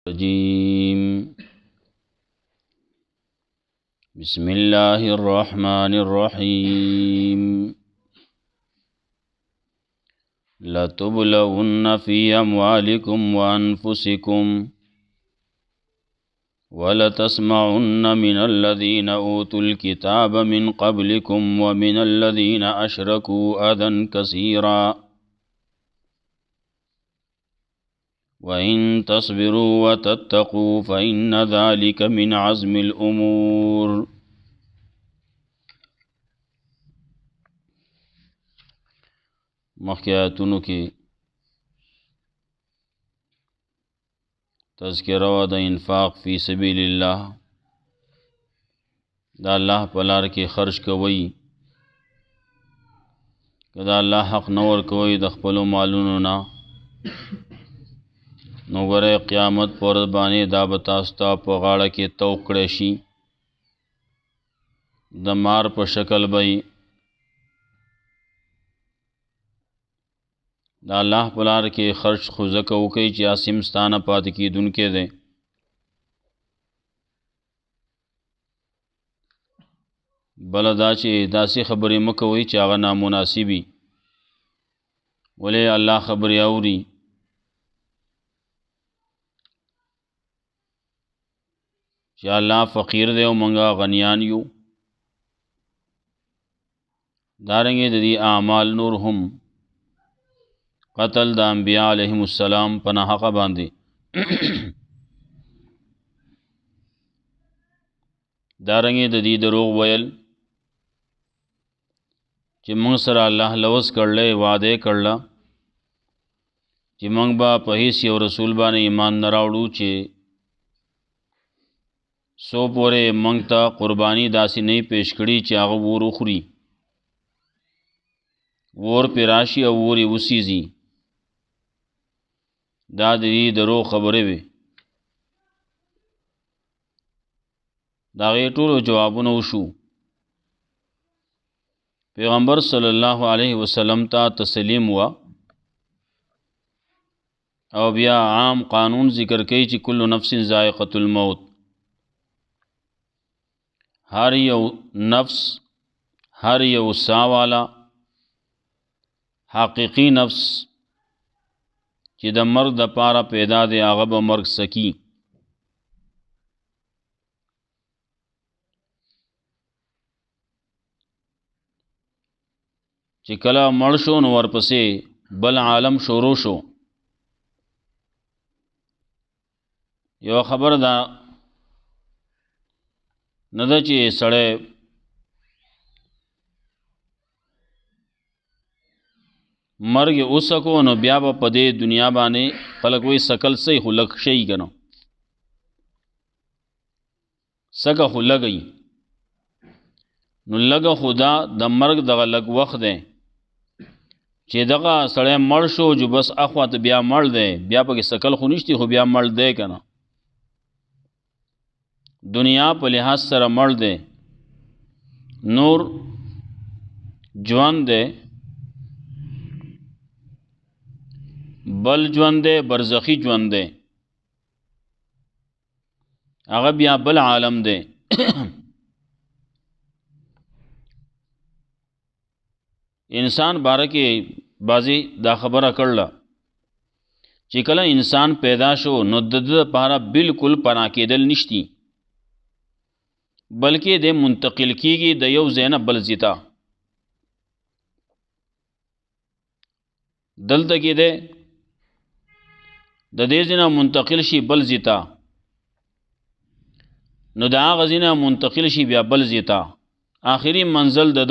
الرجيم بسم الله الرحمن الرحيم لتبلون في أموالكم وأنفسكم ولتسمعن من الذين أوتوا الكتاب من قبلكم ومن الذين أشركوا أذى كثيرا وإن تصبروا وتتقوا فإن ذلك من عزم الأمور. مخیاتونو کی تذکرہ و دا انفاق فی سبیل اللہ، دا اللہ پلار کی خرچ کوئی، دا اللہ حق نور کوئی د خپلو مالونو نا، نو ګوره قیامت پر باندې دا به تاسو ته په غاړه کې توق کړی شي، د مار په شکل به د الله په لار کې خرچ خو ځکه وکئ چې عاصم ستانه پاتې کېدونکی دی. بله دا چې داسې خبرې مه کوئ چې هغه نامناسبي، ولې الله خبرې اوري. چې الله فقیر دی او منګه غنیان یو. دارنګې د دې اعمال نور هم قتل د انبیاء علیهم السلام په ناحقه باندې دارنګې د دې دروغ ویل چې موږ سره الله لوز کړلی، وعده کړله چې موږ به په هیڅ یو رسول باندې ایمان نه راوړو چې سو پورې موږ ته قرباني داسې نه پیش کړي چې هغه ور وخوري، ور پې راشي او ور یې وسیزي. دا د دې دروغ خبرې وې. د هغې ټولو جوابونه وشو. پیغمبر صلی الله علیه وسلم ته تسلیم وه او بیا عام قانون ذکر کوي چې کل نفس ذائقة الموت، هر یو نفس، هر یو سا والا حقیقی نفس چې د مرګ د پاره پیدا دی هغه به مرګ سکی. چې کله مړ شو نو ورپسې بل عالم شروع شو. یو خبر دا نه ده چې سړی مرګ اوسکو نو بیا به په دې دنیا باندې خلک وایي سکل سی خو لږ شي که نه، سکه خو لږی نو لږه خو دا د مرګ دغه لږ وخت دی چې دغه سړی مړ شو جو بس اخوا ته بیا مړ دی، بیا پکې سکل خو نشتی خو بیا مړ دی که نه. دنیا په لحاظ سره مړ دی، نور ژوند دی، بل ژوند دی برزخی ژوند دی، هغه بیا بل عالم دی. انسان باره کې بعضې دا خبره کړله چې کله انسان پیدا شو نو د ده لپاره بالکل پناه کېدل نشتی، بلکې د منتقل کیږي د یو ځای نه بل ځای ته. دلته کې دی د دې ځای نه منتقل شي بل ځای ته، نو د هغه ځای نه منتقل شي بیا بل ځای ته. آخري منزل د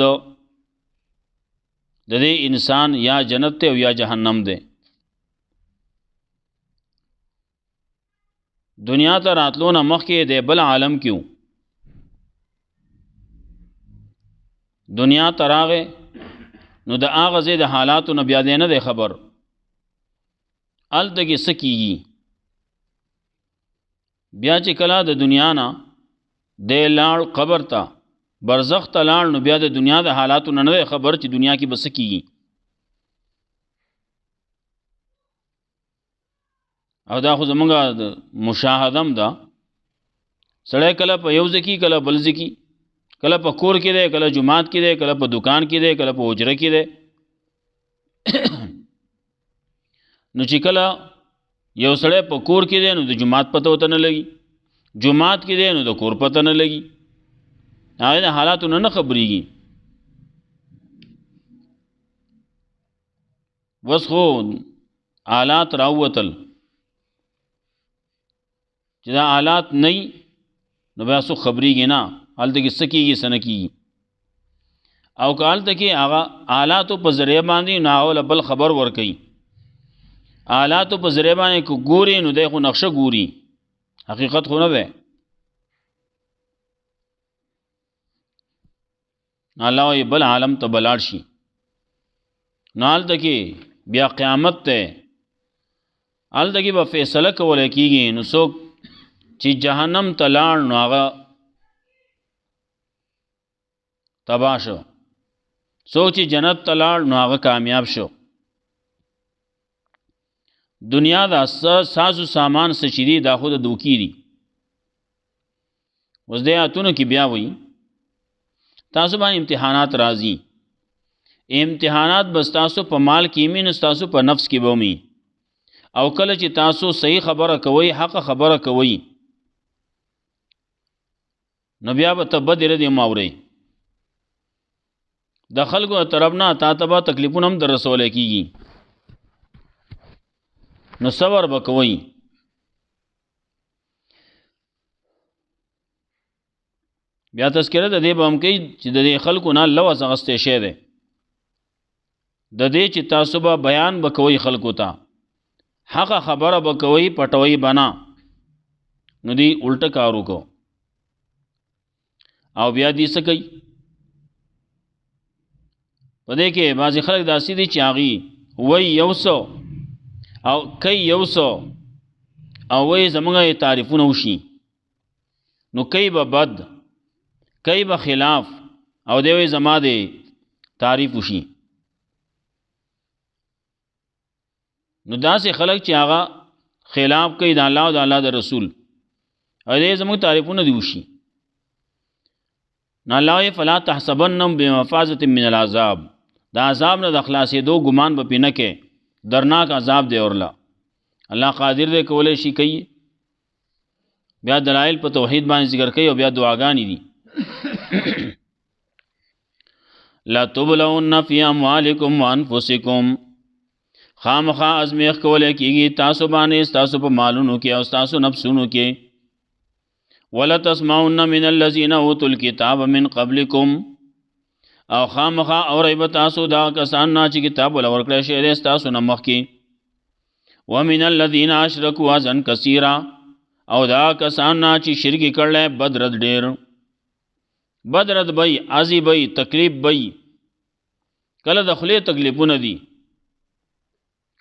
دې انسان یا جنت ته او یا جهنم دی. دنیا ته راتلو نه مخکې د بل عالم کیو، دنیا ته راغې نو د هغه ځای د حالاتو نه بیا دی نه دی خبر، هلته کې څه کېږي. بیا چې کله د دنیا نه دی لاړ قبر ته، برزخ ته لاړ، نو بیا د دنیا د حالاتو نه دی خبر چې دنیا کې به څه کېږي. او دا خو زمونږ مشاهدم ده، سړی کله په یو ځکي کله بل ځکي، کله په کور کې دی کله جماعت کې دی کله په دکان کې دی کله په حجره کې دی. نو چې کله یو سړی په کور کې دی نو د جماعت پته ورته نه لګي، جماعت کې دی نو د کور پته نه لګي، هغه د حالاتو نه خبرېږي. بس خو آلات راووتل، چې دا آلات نه نو بیا څوک خبرېږي نه، هلته کې څه کېږي څه نه کېږي. او که هلته کې هغه آلاتو په ذریعه باندې نو هغه له بل خبر ورکوي، آلاتو په ذریعه باندې که ګوري نو دی خو نقشه ګوري، حقیقت خو نه دی. الله وایي بل عالم ته به لاړ شي، نو هلته کې بیا قیامت دی، هلته کې به فیصله کولی کېږي. نو څوک چې جهنم ته لاړ نو هغه تباه شو، څوک چې جنت ته لاړ نو هغه کامیاب شو. دنیا دا سازو سامان څه چې دي دا خو د دوکي دي. اوس دې آیتونو کې بیا وایي تاسو باندې امتحانات راځي، امتحانات بس تاسو په مال کې وي نو تاسو په نفس کې به وي، او کله چې تاسو صحیح خبره کوئ حق خبره کوئ نو بیا به ته بد ردې ماورئ. د خلکو طرف نه تا ته به تکلیفونه هم در رسولی کېږي، نو صبر به کوئ. بیا تذکره د دې به هم کوي چې د دې خلکو نه لوظ اخیستی شی دی، د دې چې تاسو به بیان به کوئ خلکو ته، حقه خبره به کوئ، پټوئ به نه. نو دی الټه کار وکړو او بیا دې څه کوي. په دې کې بعضې خلک داسې دي چې هغې وایي یو څه او کوي یو څه، او وایي زموږ یې تعریفونه وشي، نو کوي به بد کوي به خلاف، او دی وایي زما د تعریف وشي. نو داسې خلک چې هغه خلاف کوي د الله او د الله د رسول، او دی زموږ تعریفونه دي وشي. نو الله وایي فلا تحسبنهم بمفازة من العذاب، د عذاب نه د خلاصېدو ګمان به پې نه کوې، درناک عذاب دی ورله. الله قادر دی کولی شي کوي. بیا دلایل په توحید باندې ذکر کوي او بیا دعاګانې دي. لتبلون فی اموالکم وانفسکم، خامخا ازمیخ کولی کېږي تاسو باندې ستاسو په مالونو کې او ستاسو نفسونو کې. ولتسمعن من الذین اوتوا الکتاب من قبلکم، او خامخا اورئ به تاسو دا کسان نه چې کتاب ول ورکړی شوی دی ستاسو نه مخکې. ومن الذین اشرکوا اذًا کثیرا، او دا کسان نه چې شرک یې کړلی بد رد ډېر، بد رد بی ازی بی تکلیف بی. کله د خولې تکلیفونه دي،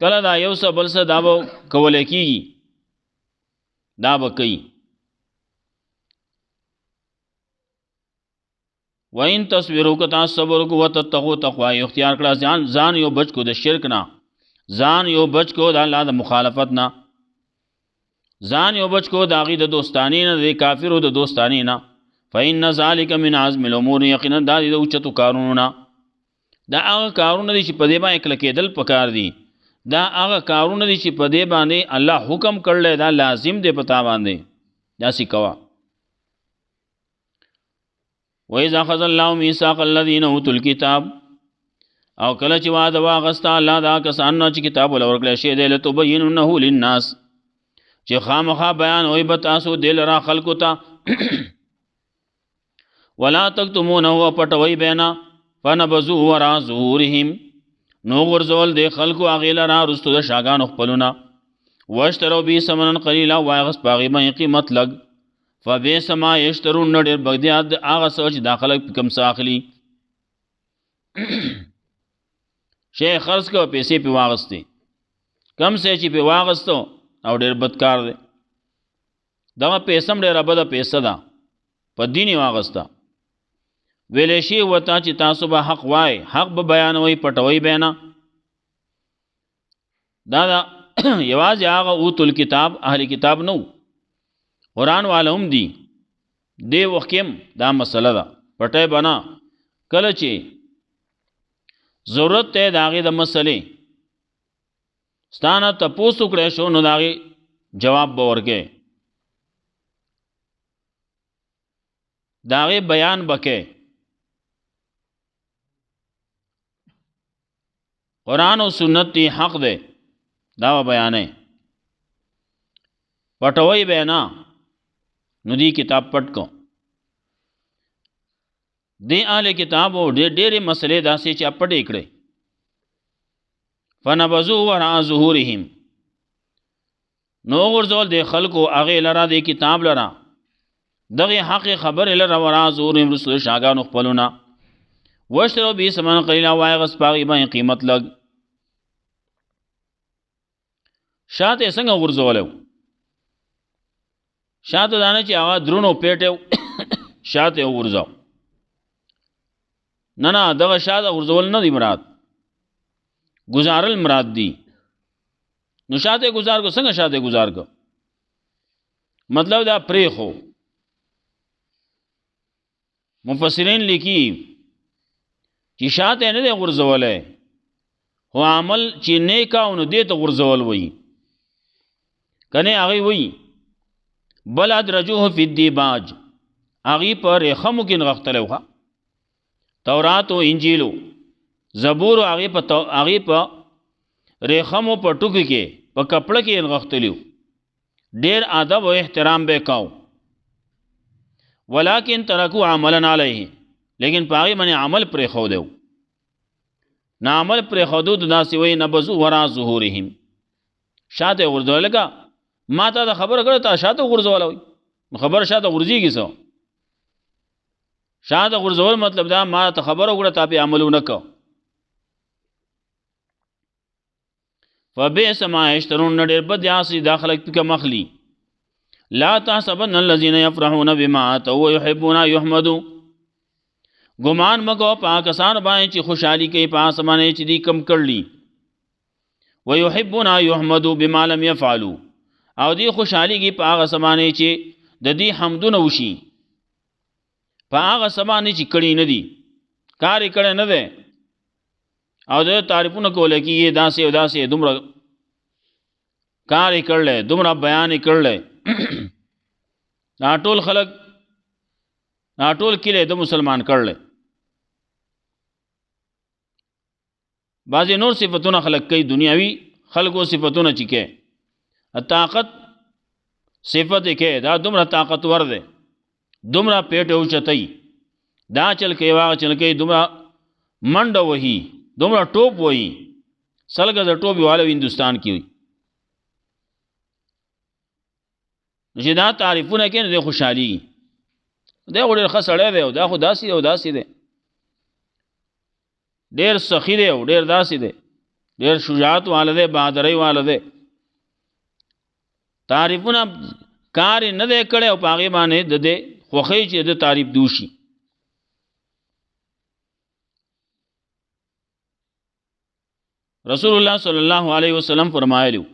کله دا یو څه بل څه دا به کولی کېږي، دا به کوي. وَإِن تَصْبِرُوا که تاسو صبر وکړو وتتقوا تقوا یې اختیار کړه، ځان یو بچ کو د شرک نه، ځان یو بچ کو د الله د مخالفت نه، ځان یو بچ کو د هغې د دوستانې نه، د کافرو د دوستانې نه. فإن ذلك من عزم الامور، یقینا دا د اوچتو کارونو نه، دا هغه کارونه دي چې په دې باندې کلکېدل پکار دي، دا هغه کارونه دي چې په دې باندې الله حکم کړلی، دا لازم دی په تا باندې داسې کوه. وَإِذَا أَخَذَ اللَّهُ مِيثَاقَ الَّذِينَ أُوتُوا الْكِتَابَ، او کله چې وعده واغسته الله دا کسان نه چې کتاب ول ورکړی شوی دی، لتبیننه للناس، چې خامخا بیان وایي به تاسو دې لره خلکو ته. ولا تکتمونه، پټوئ به نه. فنبذوه وراء ظهورهم، نو غورځول دې خلکو هغې لره رستو د شاګانو خپلونه. واشتروا به ثمنا قلیلا، واغست په هغې باندې قیمت لږ. فبئس ما یشترون، ډېر بد دی هغه څه چې دا خلک کم څه اخلي. شی خرڅ کړه پیسې پې واغستې، کم څه چې پې واغستو او ډېر بد کار دی. دغه پیسه هم ډېره بده پیسه ده، په دین یې واغسته. ویلی شي ورته چې تاسو به حق وایئ، حق به بیانوئ، پټوئ به نه. دا د یواز هغه اوت الکتاب اهل کتاب نو قرآن والهم دی دی وخیم دا مسله ده پټه بنا کله چې ضرورت ته داغه د مسلې ستانه تپوس کړې شو نو داغه جواب به ورکې داغه بیان بکې قرآن او سنت دی حق ده دا بیانې پټوي بینا نو دی کتاب پټ کو دی اهل کتاب او ډېرې مسلې داسې چې پټې کړې فنبذوا وراء ظهورهم نو ورزول دی خلکو هغه لرا دی کتاب لرا دغه حق خبر لرا وراء ظهورهم رسول شاګانو خپلونه وشترو به سمن قلیلا وای غس پاغي باندې قیمت لګ شاته څنګه ورزولو شاته دانه چې هغه درونو پیټو شاته ورزاو نه دغه شاته ورزول نه دی مراد گزارل مراد دی نو شاته گزار کو څنګه شاته گزار کو مطلب دا پری خو مفسرین لیکي چې شاته نه دی ورزولای هو عمل چې نیکاونه دی ته ورزول وای کنه هغه وای بل ادرجوه فی الدیباج هغه پر رخمو کې نغختلوخه تورات او انجیلو زبور هغه په رخمو په ټوکی کې په کپړه کې نغختلیو ډیر ادب او احترام به کاو ولکن ترکو عملا علیه لیکن پاغي باندې عمل پر خو دیو نا عمل پر حدود داسې وای نبذو ورا ظهورهم شاته ورځول لگا ما ته خبر کړه تا شاته ورځول وای خبر شاته ورځيږي سو شاته ورځول مطلب دا ما ته خبر وګړه تا په عملونه کو فبئس ما یشترون نډر بد یاسي داخله کې مخلی لا تحسبن الذين يفرحون بما اتوا ويحبون يحمدوا ګمان مګو پاکستان باندې چې خوشحالي کوي په اسمانه چې دی کم کړلی ويحبون يحمدوا بما لم يفعلوا او دی خوشحالي کې په هغه اسمانه چې د دې حمدونه وشي په هغه اسمانه چې کړی نه دی کار یې کړی نه دی او د تعریفونه کوله کې داسې او داسې دومره کار یې کړل دومره بیان یې کړل ټول خلک ټول کله د مسلمان کړل بعضی نور صفتونه خلق کوي دنیاوی خلقو صفتونه چکه طاقت صفت کې دا دومره طاقتور ده دومره پیټ او چتای دا چل کې واغ چل کې دومره منډه وਹੀ دومره ټوپ وਹੀ سلګه د ټوپ والو هندستان کې وي چې دا تعریفونه کې نه خوشحالي دا وړ خسړې ده او دا خو داسي او داسي ده ډېر سخی دی او ډېر داسې دی ډېر شجاعت والده بہادرۍ والده تعریفونه کار نه دی کړی او پاغي باندې د دې خوخی چې د تعریف دوشي رسول الله صلی الله علیه وسلم فرمایلیو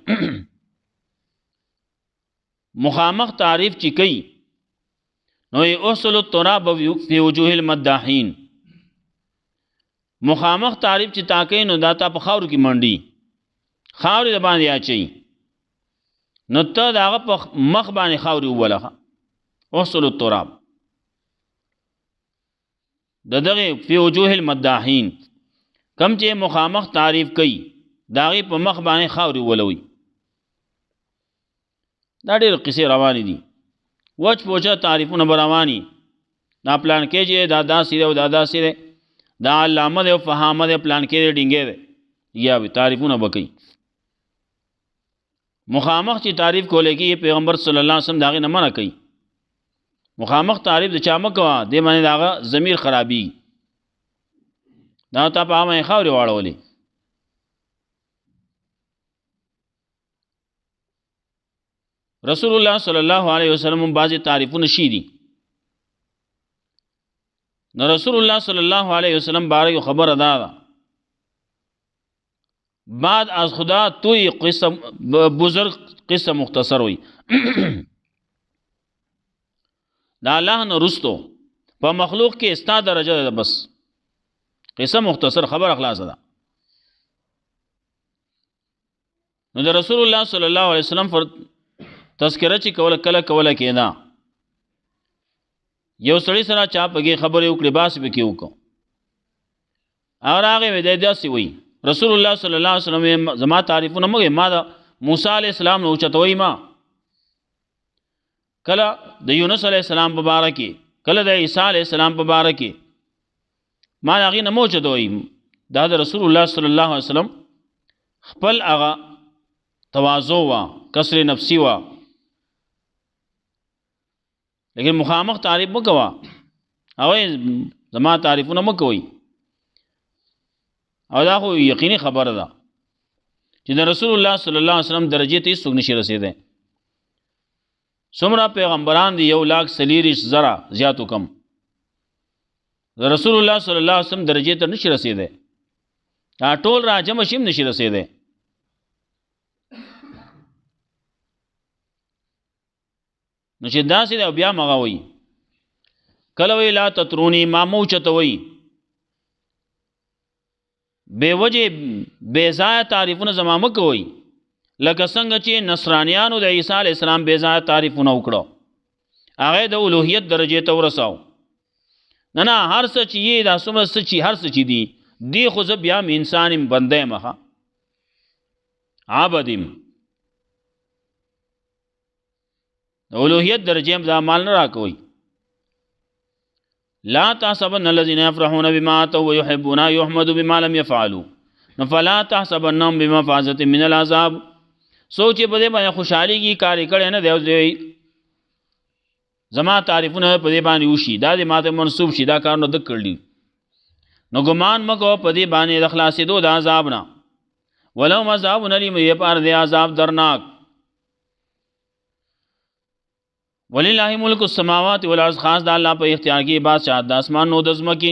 مخامخ تعریف چې کوي نو اوصل التراب فی وجوه المداحین مخامخ تعریف چې تاکې نو داتا په خاور کې منډي خاور د باندې اچي نو ته داغه په مخ باندې خاور وولغه اوصل التراب دغه فی وجوه المداحین کم چې مخامخ تعریف کوي داغه په مخ باندې خاور ولوي دا ډېر قصې روانې دي وچ پوچا تعریفونه رواني دا پلان کې چې دادا سره او دادا سره دا علامه او فهامه د پلان کې ډینګې ده یا به تعریفونه وکي مخامخ چې تعریف کولې کې پیغمبر صلی الله علیه وسلم داغه نه منع کوي مخامخ تعریف د چا مکوا د باندې داغه ضمیر خرابي دا ته په ما خاوري واړولې رسول الله صلی الله علیه وسلم بعضی تعریفونه شي دي نو رسول الله صلی الله علیه وسلم باره خبر ادا بعد از خدا توی قصه بزرگ قصه مختصر وي دا الله نه رستو په مخلوق کې استا درجه ده بس قصه مختصر خبر خلاص ده نو د رسول الله صلی الله علیه وسلم پر تذکرہ چې کوله کېنا یو سړی سره چا پګي خبرې وکړي باس به کې وکړو اور هغه دې داسې وي رسول الله صلی الله علیه وسلم زما تعریفونه مګه ما د موسی علیہ السلام نو چتوي ما کله د یونس علیہ السلام مبارک کله د عیسی علیہ السلام مبارک ما هغه نه مو چتوي دا د رسول الله صلی الله علیه وسلم خپل هغه تواضع وا کسر نفسی وا لیکن مخامخ تعریف مکوا او زما تعریفونه مکوي او دا خو یقیني خبره ده چې د رسول الله صلی الله علیه وسلم درجه ته څوک نشي رسیدای څومره پیغمبران دي 1,40,000 زیاتو کم د رسول الله صلی الله علیه وسلم درجه ته نشي رسیدای دا ټول راجم شیم نشي رسیدای نو چې داسې دا بیا مغوي کله وی لا تترونی ما موچته وی بے وجه بے ځای تعریفونه زمامه کوي لکه څنګه چې نصرانیانو د عیسی علی السلام بے ځای تعریفونه وکړو هغه د اولوهیت درجه ته ورساو نه هر څه چې دا څومره څه چې هر څه چې دی خو زه بیا انسانم بنده مخه عابدم اولوهیت درجه دا مال نه راکوي لا تحسبن الذين يفرحون بما اتوا ويحبون يحمدوا بما لم يفعلوا فلا تحسبنهم بمفازة من العذاب سوچ په دې باندې خوشحالي کی کار کړي نه دی زما تعریفونه په دې باندې وشي دا دې ماته منسوب شي دا کار نو د کړلی نو ګمان مکو په دې باندې د خلاصې دو د عذاب نه ولو عذاب نلیم یې پار دې عذاب درناک ولله ملک السماوات والارض خاص د الله په اختیار کې بادشاہ د اسمان نو د زمکه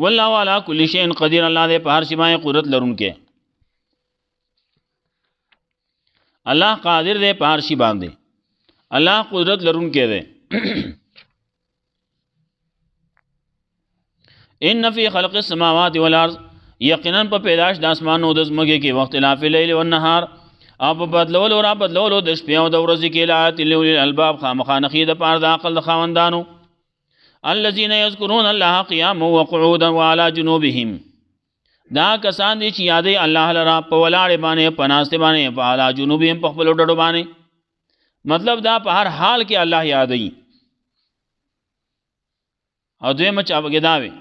والله علی کل شیء قدیر الله دې په هر شی باندې قدرت لرونکي الله قادر دې په هر شی باندې الله قدرت لرونکي دې ان فی خلق السماوات والارض یقینا په پیدائش د اسمان نو د زمکه کې وخت اختلاف الليل والنهار او په بدلولو را بدلولو د شپې او د ورځې کې لایات لولي الالباب خامخانخي د پاره د عقل د خاوندانو الذين يذكرون الله قياما وقعودا وعلى جنوبهم دا کسان دي چې یادې الله لرا په ولاړ باندې پناسته باندې په اعلی جنوبهم په خپل ډډو باندې مطلب دا په هر حال کې الله یادې او دوی مچ ابګداوي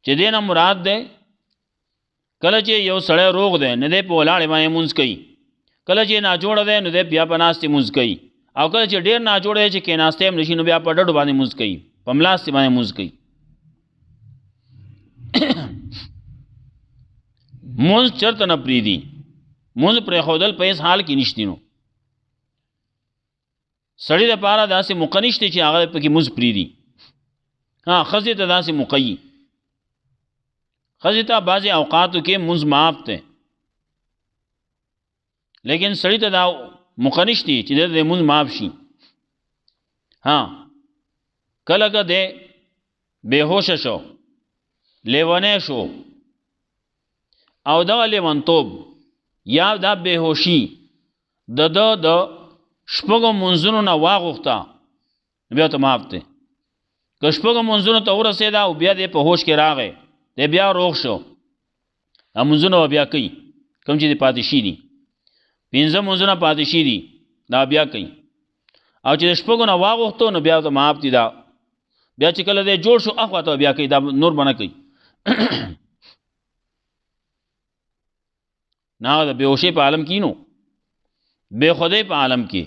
چې دینه مراد ده کله چې یو سړی روغ دی نه دی په ولاړې باندې مونځ کوي کله چې ناجوړه دی نو دی بیا په ناستې مونځ کوي او کله چې ډېر ناجوړه دی چې کېناستی هم نشي نو بیا په ډډو باندې مونځ کوي په ملاستې باندې مونځ کوي مونځ چرته نه پرېږدي مونځ پرېښودل په هېڅ حال کې نشتی نو سړي دپاره داسې موقع نشته چې هغه پکې مونځ پرېږدي ها ښځې ته داسې موقع وي خزیتا بعضی اوقاتو کې منځ معاف ته لیکن سړی ته دا مخنش دي چې د منځ معاف شي ها کله کده بهوش شو لیوانه شو او دا لیوانتوب یا دا بهوشي د شپږو منځونو نه واغوخته بیا ته معاف ته که شپږو منځونو ته ورسېدا او بیا دې په هوش کې راغی دی بیا روغ شو منځونه بیا کوي کوم چې د پاتې شي دي 15 منځونه پاتې شي دي دا بیا کوي او چې د شپږو نه واغوښتو نو بیا ته معاف دي دا بیا چې کله دی جوړ شو اخوا ته بیا کوي دا نور به نه کوي نه د بېهوشۍ په عالم کې نو بې خودۍ په عالم کې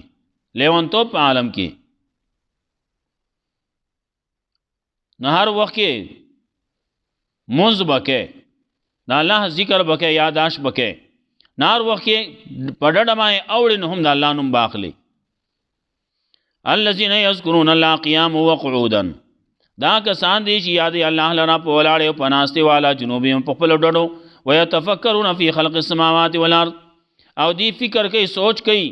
لیونتوب په عالم کې نه هر وخت کې منځ بکې د الله ذکر بکې یاداش بکې نار وخت کې په ډډه باندې اوړې نو هم د الله نوم باخلي الذين يذكرون الله قياما وقعودا دا کسان دي چې یاد الله لرا په ولاړ او پناسته والا جنوبي په خپل ډډو ويتفکرون فی خلق السماوات والارض او دی فکر کوي سوچ کوي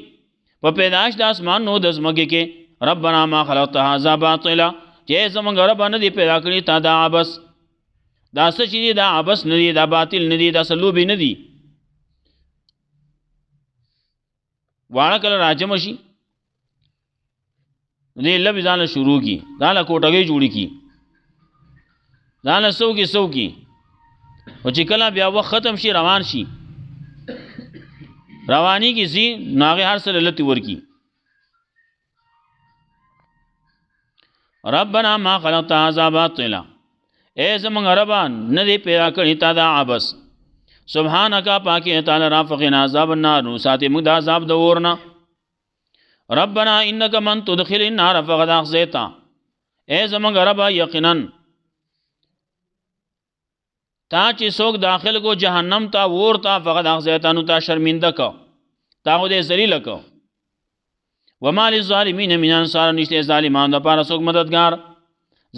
په پیدائش د اسمان نو د زمګي کې ربنا ما خلقت هذا باطلا چې زمونږ رب نه دی پیدا کړی تا دا عبس دا څه چې دا عبس نه دی دا باطل نه دی دا سلوبي نه دی واړه کله راجم شي دې لب ځان شروع کی ځان کوټګي جوړی کی ځان سو کی او چې کله بیا وخت ختم شي روان شي رواني کی سي ناغه هر سره لتی ورکی ربنا ما خلقت هذا باطلا اے زمون ربان نه دی پیدا کړی تا دا عبس سبحانك پاکی تعالی را فقنا عذاب النار نو ساتي موږ د عذاب د ورنا ربنا انك من تدخل النار فقد اخزيتا اے زمون رب یقینا تا چې څوک داخل کو جهنم تا ورتا فقد اخزيتا نو تا شرمنده کو تا دې ذلیل کو وما للظالمین من انصار نشته ظالمان د پاره څوک مددگار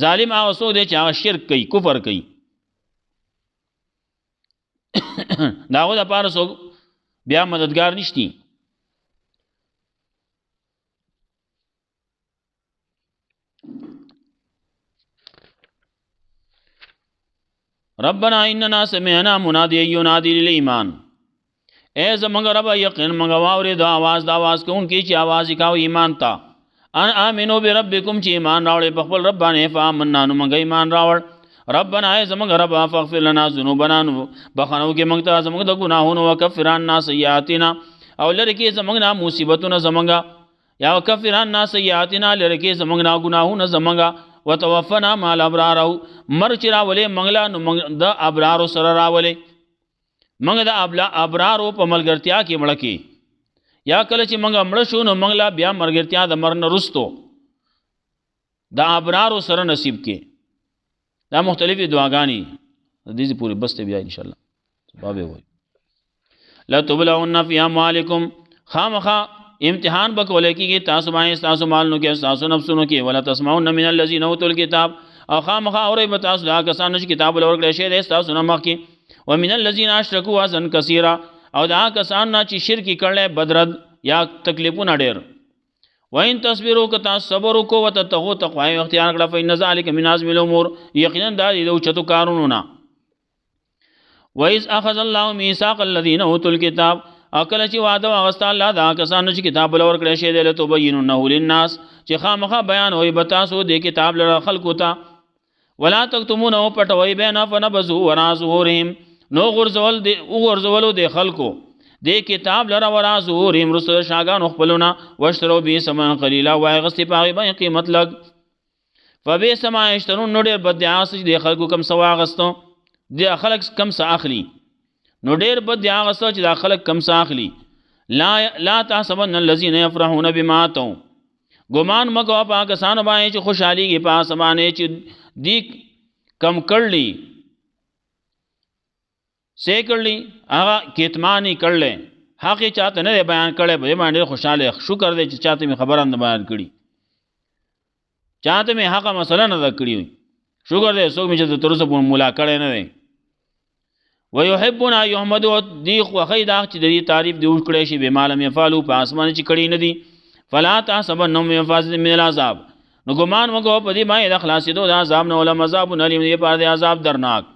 ظالم هغه څوک دی چې هغه شرک کوي کفر کوي داغه د پاره څوک بیا مددگار نشتی ربنا اننا سمعنا مناديا ينادي للایمان اے زمونږ رب یقین موږ واورې د आवाज کوونکی چې आवाज وکاو ایمان ته ان امنو بربکم چې ایمان راوړې په خپل رب باندې فامننا نو موږ ایمان راوړ ربنا اے زمونږ رب فاغفر لنا ذنوبنا نو بخنو کې موږ ته زمونږ د ګناهونو وکفر عنا سیئاتنا او لری کې زمونږ نه مصیبتونه زمونږ یا وکفر عنا سیئاتنا لری کې زمونږ نه ګناهونه زمونږ وتوفنا مع الابرار مرچ راولې منګلا نو د ابرار سره راولې منګ د ابرار په ملګرتیا کې مړ کې یا کله چې منګ مړ شو نو منګلا بیا مرګرتیا د مرن رستو د ابرار سره نصیب کې دا مختلفي دعاګانی د دې پوری بسته بیا ان شاء الله باب وي لا تبلون فی اموالکم خامخا امتحان بکولے کی تاسو باندې تاسو مالونو کې تاسو نفسونو کې ولا تسمعون من الذين اوتوا الكتاب او خامخا اورې به تاسو دا کسانو چې کتاب ورکړل شي د تاسو نه مخکې ومن الذين اشركوا اذى كثيرا او دا کسان چې شرک کړل بدرد یا تکلیفونه ډېر وین تصبروا که تاسو صبر وکړو وتتقوا تقوا اختیار کړه فإن ذلك من عزم الامور یقینا دا د اوچتو کارونو نه وإذ أخذ الله ميثاق الذين اوتوا الكتاب اکل چې وعده واغسته الله دا کسانو چې کتاب ورکړل شي د لتبیننه للناس چې خامخا بیان وي بتاسو د کتاب لره خلقو ته ولا تکتمونه پټوي بنا فنبذوا وراء ظهورهم نو غرزولو د خلقو د کتاب لره وراء ظهورهم رسل شاګان خپلونه واشتروا به ثمن قليلا واغسته پاغي باندې قیمت لګ فبئس ما يشترون نو ډېر بدعاس د خلقو کم سوا غستو د خلق کم څه اخلي نو ډېر بد دی هغه څه چې دا خلک کم څه اخلي لا تحسبن الذين يفرحون بما اتوا ګمان مکو په کسانو باندې چې خوشحاليږي په اسمانه چې دی کم کړلی سې کړلی هغه کتمانی کړلې حق چاته نه بیان کړي به باندې خوشاله شکر دې چې چاته می خبره نه بیان کړي چاته می حق مسله نه کړی شکر دې څوک می چې تر اوسه مولا کړي نه دی ويحبون يحمد دي وخيدا چې د دې تعریف دی وکړي شي به مالم يفعلوا په اسمان چې کړي نه دي فلا تحسبنهم يفاز من العذاب نو ګمان وکړو په دې باندې د خلاصېدو د عذاب نه ولا مذاب نلیم دی په دې عذاب درناک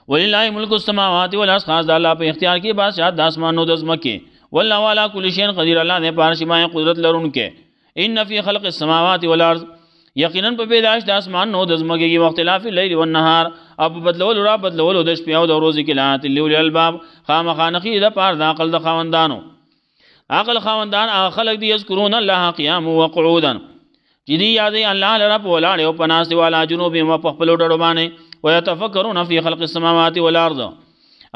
ولله ملک السماوات والارض خاص د الله په اختیار کې بادشاہ د اسمانونو د زمکه والله والا کل شی قدیر الله نه پارش باندې قدرت لرونکي ان فی خلق السماوات والارض یقینا په پیدائش د اسمان نو د زمکه کې اختلاف الليل والنهار اب بدلول را بدلول د شپې او د ورځې کې لات الليل الباب خامخانقی د پار د عقل د خواندانو عقل خواندان هغه خلق دي یذکرون الله قیاما وقعودا چې دی یادې الله لره په ولاړ او پناست والا جنوب او په خپل ډړو باندې ويتفکرون فی خلق السماوات والارض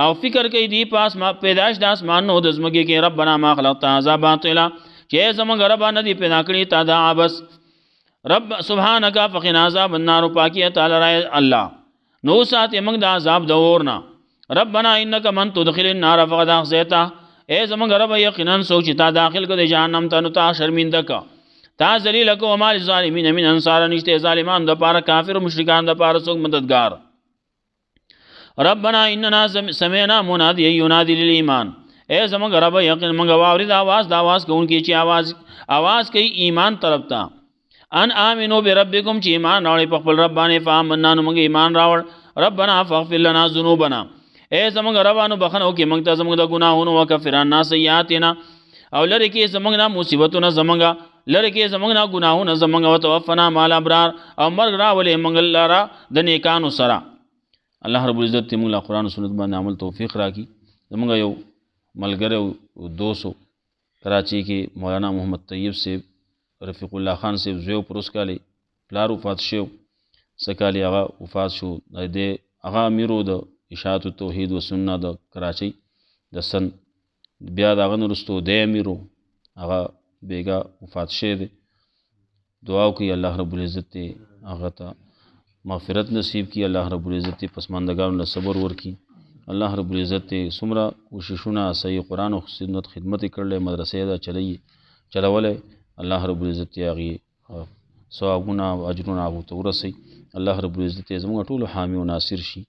او فکر کوي دی پاس ما پیدائش د اسمان نو د زمکه کې ربنا ما خلقت هذا باطلا چې زمونږ رب نه دی پیدا کړی تا دا عبس رب سبحانك فقنا عذاب النار پاکی تعالی الله نو سات موږ د عذاب د اورنا ربنا انك من تدخل النار فقد اخزيته اے زمونږ رب یقینا سوچ تا داخل کو د جهنم ته نو تا شرمنده کا تا ذلیل کو مال ظالمین من انصار نشته ظالمان د پاره کافر او مشرکان د پاره څوک مددگار ربنا اننا سمعنا منادیا ینادی للایمان، اے زمانگ رب یقین منگ واورد آواز دا آواز کون کی چی آواز کئی ایمان طرف تا، ان آمنو بربکم چی ایمان راوڑی پخپل ربانی فآمنا نو منگ ایمان راوڑ، ربنا فاغفر لنا ذنوبنا، اے زمانگ ربانو بخنو کی منگتا زمانگ دا گناہونو وکفر عنا سیئاتنا، او لرکی زمانگ نا مصیبتونا زمانگا، لرکی زمانگ نا گناہونا زمانگا، وتوفنا مال ابرار، او مرگ راولی منگ اللہ را دنیکانو سرا۔ اللہ رب العزت تی منگلا قرآن و سنت باندې عمل توفیق راکی۔ زمانگا یو ملګری او دوستو کراچی کې مولانا محمد طیب صاحب رفیق الله خان صاحب زوی پروس کالی پلار وفات شو، سکالی هغه وفات شو، د هغه امیرو د اشاعت توحید و سنت د کراچی د سن، بیا د هغه نه وروستو دی امیرو هغه بیګا وفات شوی دی، دعا وکړئ الله رب العزت تی هغه ته مغفرت نصیب کی، الله رب العزت تی پسماندگانو له صبر ورکی، الله رب العزت تی سمرا کوششونه صحیح قرآن و سنت خدمت کړل، مدرسې دا چلولې، الله رب العزت تی هغې ثوابونه او اجرونه هغو ته ورسوي، الله رب العزت تی زموږ ټولو حامی و ناصر شي.